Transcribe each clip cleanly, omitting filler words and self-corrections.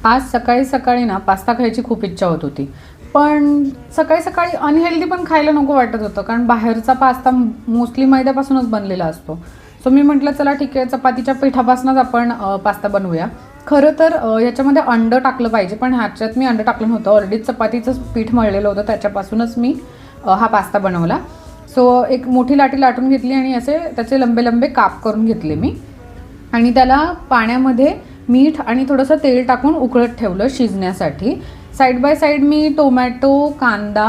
आज सकाळी सकाळी ना पास्ता खायची खूप इच्छा होत होती, पण सकाळी सकाळी अनहेल्दी पण खायला नको वाटत होतं, कारण बाहेरचा पास्ता मोस्टली मैद्यापासूनच बनलेला असतो. सो मी म्हटलं चला ठीक आहे, चपातीच्या पिठापासूनच आपण पास्ता बनवूया. खरं तर याच्यामध्ये अंडं टाकलं पाहिजे, पण ह्याच्यात मी अंडं टाकलं नव्हतं. ऑलरेडी चपातीचं पीठ मळलेलं होतं, त्याच्यापासूनच मी हा पास्ता बनवला. सो एक मोठी लाटी लाटून घेतली आणि असे त्याचे लंबे लंबे काप करून घेतले मी, आणि त्याला पाण्यामध्ये मीठ आणि थोडंसं तेल टाकून उकळत ठेवलं शिजण्यासाठी. साईड बाय साईड मी टोमॅटो, कांदा,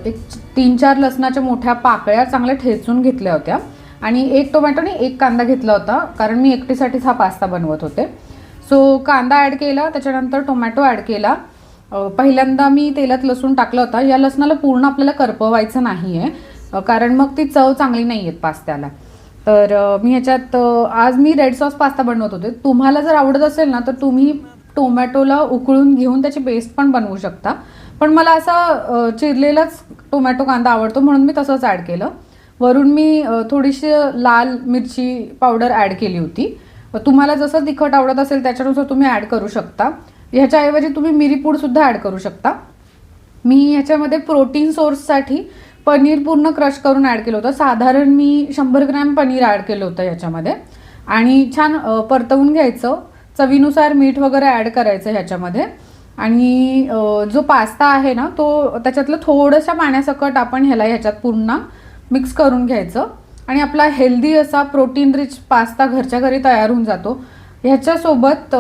एक 3-4 लसणाच्या मोठ्या पाकळ्या चांगल्या ठेचून घेतल्या होत्या, आणि 1 टोमॅटो आणि 1 कांदा घेतला होता, कारण मी एकटीसाठीच हा पास्ता बनवत होते. सो कांदा ॲड केला, त्याच्यानंतर टोमॅटो ॲड केला. पहिल्यांदा मी तेलात लसूण टाकला होता. या लसणाला पूर्ण आपल्याला करपवायचं नाही आहे, कारण मग ती चव चांगली नाही येत पास्त्याला. तर मी ह्याच्यात आज मी रेड सॉस पास्ता बनवत होते. तुम्हाला जर आवडत असेल ना, तर तुम्ही टोमॅटोला उकळून घेऊन त्याची पेस्ट पण बनवू शकता, पण मला असा चिरलेलाच टोमॅटो कांदा आवडतो, म्हणून मी तसंच ॲड केलं. वरून मी थोडीशी लाल मिरची पावडर ॲड केली होती. तुम्हाला जसं तिखट आवडत असेल त्याच्यानुसार तुम्ही ॲड करू शकता. ह्याच्याऐवजी तुम्ही मिरीपूडसुद्धा ॲड करू शकता. मी ह्याच्यामध्ये प्रोटीन सोर्ससाठी पनीर पूर्ण क्रश करून ॲड केलं होतं. साधारण मी 100 ग्रॅम पनीर ॲड केलं होतं ह्याच्यामध्ये, आणि छान परतवून घ्यायचं. चवीनुसार मीठ वगैरे ॲड करायचं ह्याच्यामध्ये, आणि जो पास्ता आहे ना, तो त्याच्यातलं थोडंसं पाण्यासकट आपण ह्याच्यात पुन्हा मिक्स करून घ्यायचं, आणि आपला हेल्दी असा प्रोटीन रिच पास्ता घरच्या घरी तयार होऊन जातो. ह्याच्यासोबत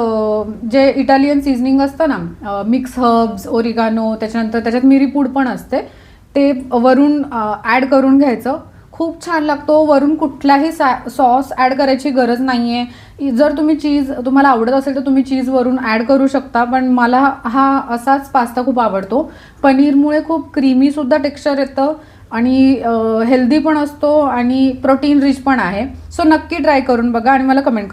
जे इटालियन सीझनिंग असतं ना, मिक्स हर्ब्स, ओरिगानो, त्याच्यानंतर त्याच्यात मिरीपूड पण असते, ते वरून ॲड करून घ्यायचं. खूप छान लागतो. वरून कुठलाही सॉस ॲड करायची गरज नाही आहे. जर तुम्ही चीज तुम्हाला आवडत असेल तर तुम्ही चीज वरून ॲड करू शकता, पण मला हा असाच पास्ता खूप आवडतो. पनीरमुळे खूप क्रीमीसुद्धा टेक्स्चर येतं, आणि हेल्दी पण असतो, आणि प्रोटीन रिच पण आहे. सो नक्की ट्राय करून बघा आणि मला कमेंट करा.